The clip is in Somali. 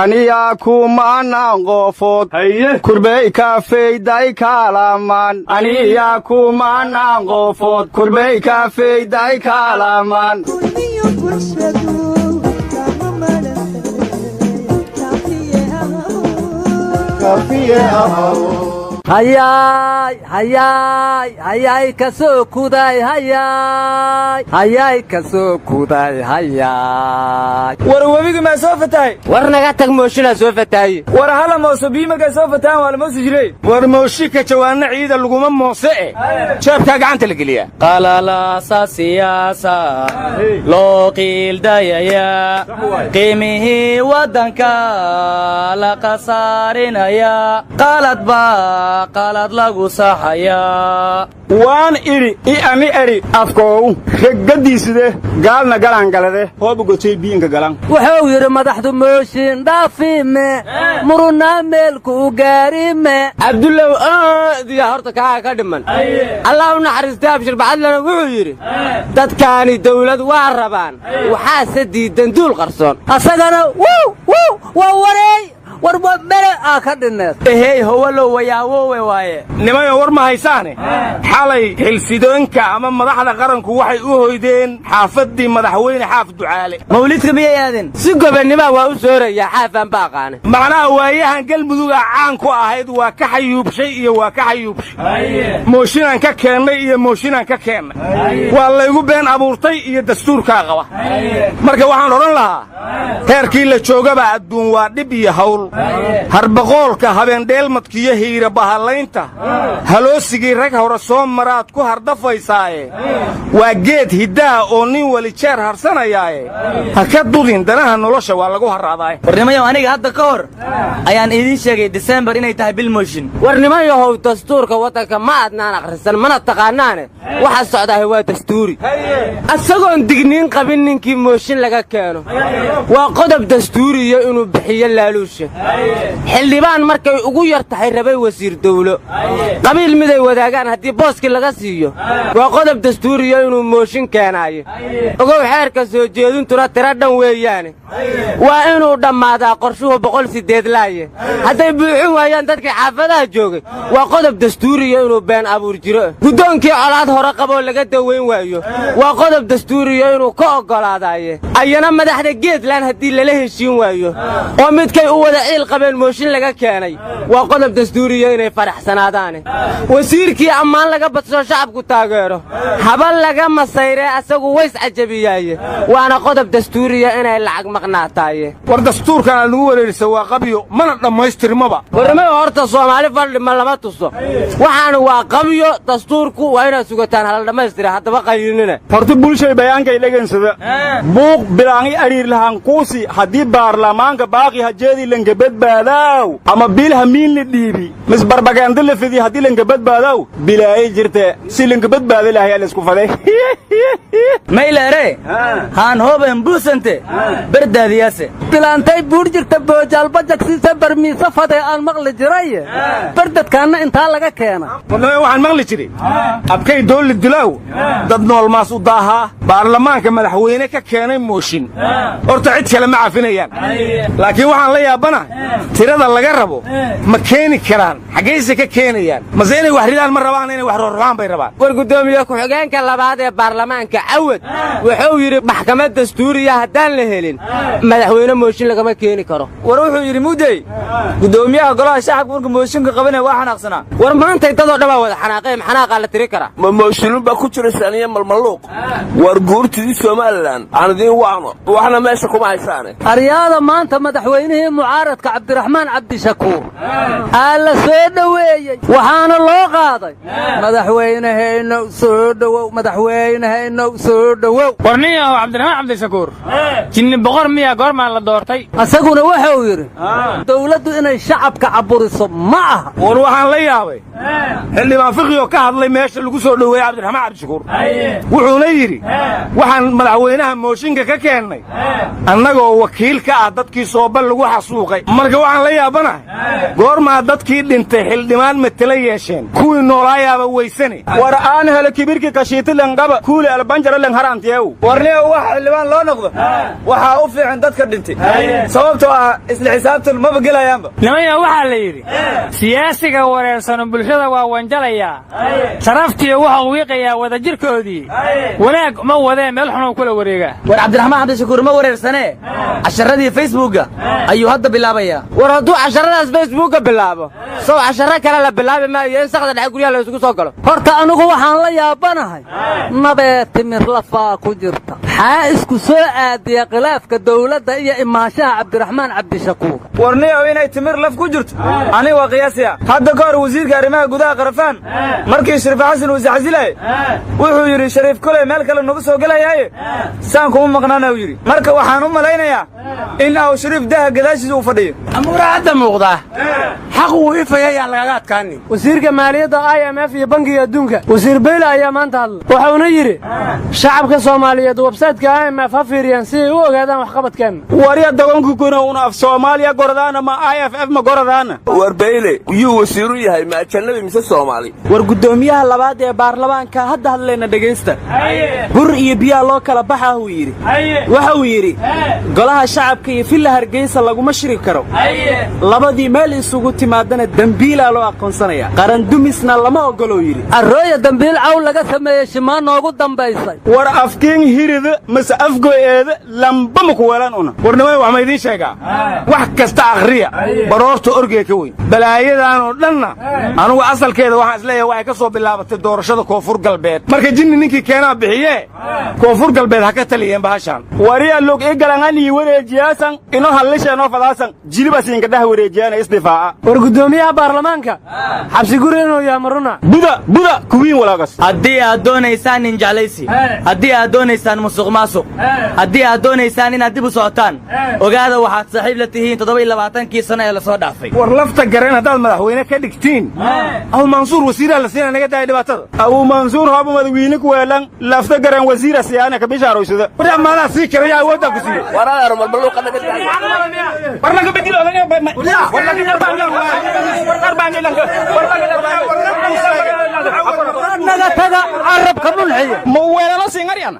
aniyaa kumanaan qofood kurbey kafeyday kaalamaan aniyaa kumanaan qofood kurbey kafeyday kaalamaan hayay kasoo kuday hayay kasoo kuday hayay war webiga ma soo fatahay war naga tag mooshina soo fatahay war hala mooso biimaga soo fatahan wala moosi jiray war mooshika jawaana ciida laguma moose jeebka gacanta la geliya qalala siyaasa loo qiildayaya qiimihi wadanka la qasaarinaya qalad lagu saxaya waan iri ani eri afkoow regadiiside gaalna galan galade hoobu gotay biinka galan wuxuu yiri madaxdu mooshin dhaafime muruna meelku gaarime abdullah diya horta ka dhiman allah u naxariistay abshir bacadlana wuxuu yiri dadkaani dawlad waa rabaan waxa sadiidan duul qarsoon asagana waa wareey war meel ka dhineed howlo wayaawo waaye nimayo war ma haysaane xalay xilsidoonka ama madaxda qaranku waxay u hoydeen xaafadii madaxweyne xaaf ducaale mawlidka miyay aadeen si gobanimo waa u sooraya xaafan baaqaan macnaha waayahan galmuduga caan ku ahayd waa ka xayuubshay iyo waa ka xayuubshay mooshinan ka keenay iyo mooshinan ka keenay waa laygu been abuurtay iyo dastuurka qaba marka waxaan oran lahaa heerkii la joogaba adduun waa dhib iyo hawl harbaqoolka habeen dheelmadkiyo hiira bahalaynta haloosigii rag hore soo maraad ku hardafaysaaye waa geed hiddaha oo nin weli jeer harsanayaaye ha ka dudin danaha nolosha waa lagu harraadaaye warnimayow aniga hadda ka hor ayaan idiin sheegay December inay tahay bil mooshin warnimayow dastuurka wadanka ma adnaan akhrisan mana taqaanaane waxa socdaa waa dastuuri asagoon digniin qabin ninkii mooshin laga keeno waa qodob dastuuri iyo inuu bixiyo laaluusha xildhibaan markay ugu yar tahay rabay wasiir dawlo qabiil miday wadaagaan haddii booski laga siiyo waa qodob dastuuriyo inuu mooshin keenaayo ogow xeerka soo jeedintuna tira dhan weeyaane waa inuu dhammaadaa qorshuhu 108 laaye hadday buuxin waayaan dadkii xaafadaha joogay waa qodob dastuuriyo inuu been abuur jiro guddoonkii colaad hore qaboo laga daweyn waayo waa qodob dastuuriyo inuu ka oggolaadaaye ayana madaxda geedland haddii lala heshiin waayo oo midkay u wada ciil qabeen mooshin laga keenay waa qodob dastuuriyo inay faraxsanaadaan wasiirkii ammaan laga badso shacabku taageero habal laga masayree asagu ways cajabiyaaye waana qodob dastuuriyo inay lacag maqnaataaye war dastuurkan aad nagu wareerisa waa qabyo mana dhammaystirmaba warmay horta Soomaali fadhi ma lama tuso waxaan waa qabyo dastuurku waa inaad sugataan hal dhammaystira haddaba qaylinina horta bulshay bayaankay dhageensada buuq bilaangi ariir lahaan kuusi haddii baarlamaanka baaqi hajeedii lanka badbaadaw ama bilha miilni dhiibi mis barbagaanda la fidi haddii lanka badbaadaw bilaay jirte si lanka badbaada lahayaa la isku faday maylare haan hooben buusante bardaadiyaase bilaantay buur jirta boojaalba jagsiisa barmiisa faday aan maqli jiray bardadkaana intaa laga keena wallahi waxaan maqli jiray abkay dawlad dilaw dad nool maas u daahaa baarlamaanka madaxweyne ka keenay mooshin horta cid kale ma cafinayaan laakiin waxaan la yaabana tirada laga rabo ma keeni karaan xageyse ka keenayaan mase inay wax ridaan ma rabaan inay wax rooraan bay rabaan war gudoomiye ku-xigeenka labaad ee baarlamaanka Awad wuxuu yiri maxkamad dastuuriya haddaan la helin madaxweyne mooshin lagama keeni karo war wuxuu yiri mudday gudoomiyaha golaha shacabka markuu mooshinka qabanay waa xanaaqsanaa war maanta dadoo dhaba wada xanaaqeen xanaaqa la tiri kara ma mooshin ba ku jira saniya malmaluuq war guurtidii Soomaaliland aanadii waxna meesha kuma haysaane aryaada maanta madaxweynihii mucaaradka Cabdiraxmaan Cabdishakuur alla soo dhaweeyay waxaana loo qaaday madaxweynaheena soo dhawow warniyo Cabdiraxmaan Cabdishakuur jinni boqor miya goorma la doortay asaguna wuxuu yiri dawladdu inay shacabka caburiso ma aha war waxaan la yaabay xildhibaan fiqiyo ka hadlay meesha lagu soo dhaweeyay Cabdiraxmaan Cabdishakuur wuxuuna yiri waxaan madaxweynaha mooshinka ka keenay annagoo wakiil ka ah dadkii Soomaal lagu xasuuqay marka waxaan la yaabanahay goormaa dadkii dhintay xildhibaan matala yeesheen kuwii noolaayaaba weysane war aan helo kibirki kashiiti langaba kuuli albanjara lang harantiyew warniyo wax xildhibaan loo noqdo waxaa u fiican dadka dhintay sababtoo ah isla xisaabtan maba gelayaanba nimaya waxaa la yidhi siyaasiga wareersano bulshada waa wanjalayaa sharaftiiyo wuxuu wiiqayaa wadajirkoodii wanaag ma wadee meel xunuu kula wareegaa war cabdiraxmaan cabdishakuur ma wareersanee casharadii facebookga ayuu hadda bilaabayaa war hadduu casharadaas facebookga bilaabo sow casharo kale la bilaabi maayo in saqda dhexe guryaha la isugu soo galo horta anigu waxaan la yaabanahay nabee timir lafaa ku jirta maxaa isku soo aadiya khilaafka dawladda iyo imaanshaha cabdiraxmaan cabdishakuur warniyow inay timir laf ku jirto aniga waa qiyaasaya hadda ka hor wasiirka arrimaha gudaha qarafaan markii shariif xasan uu isxasilaye wuxuu yidhi shariif koley meel kale nagu soo gelayaaye saan kuma maqnaana uu yidhi marka waxaan u malaynayaa in aw shariif daha gadaashiisa uu fadhiyo amuura hadda muuqdaa xaq wuu ifayayaan lagaga adkaanin wasiirka maaliyadda IMF iyo bankiga adduunka wasiir beyle ayaa maanta hadlay wuxuuna yidhi shacabka soomaaliyeed websaytka IMF ha fiiriyaan si ay u ogaadaan waxqabadkeenna warya dagonku kuna una af soomaaliya goradaana ma IFF ma goradaana war beyle yuu wasiiru yahay ma ajanabi mise soomaali war guddoomiyaha labaad ee baarlamaanka hadda hadlayna dhegaysta bur iyo biyaa loo kala baxaa uu yidhi waxa uu yidhi golaha shacabka iyo villa hargeysa laguma shiri karo labadii meel isugu timaadana dembiilaa loo aqoonsanaya qarandumisna lama ogolou yidhi arrooya dambiil caw laga sameeyey shimaa noogu dambaysay war afkiin hirida mase afgoyeeda lamba ma ku weelaan una warnimada wax ma idiin sheegaa wax kasta akhriya baroorta orgee ka weyn balaayadanoo dhanna anugu asalkeeda waxaan isleeyahay waxay ka soo bilaabatay doorashada koonfur galbeed marka jinni ninkii keenaa bixiyee koonfur galbeed ha ka taliyeen bahashaan wariya log igalananii wareejiyaasan ino hallisheenoo fadaasan jilibasiinka dhah wareejiyaana isdifaaca war guddoomiyaha baarlamaanka xabsi guri inuu yahay maruna buda kuwiin walaagas haddii aad doonaysaan nin jeclaysi haddii aad doonaysaan musuq maasuq haddii aad doonaysaan inaad dib u socotaan ogaada waxaad saaxiib la tihiin 27 sano ee la soo dhaafay war lafta gareen haddaad madaxweyne ka dhigtiin aw mansuur wasiiraa la siina naga daaya dhibaatada aw mansuur hooba madaxweyne ku weelan lafta gareen wasiira siyaana ka bishaaroysada war maala sii karaya awoodda ku siiyo waraar malmaluuqa naga daaya war laga bedilo war naga taga carabka mulxiya ma weelano siingaryan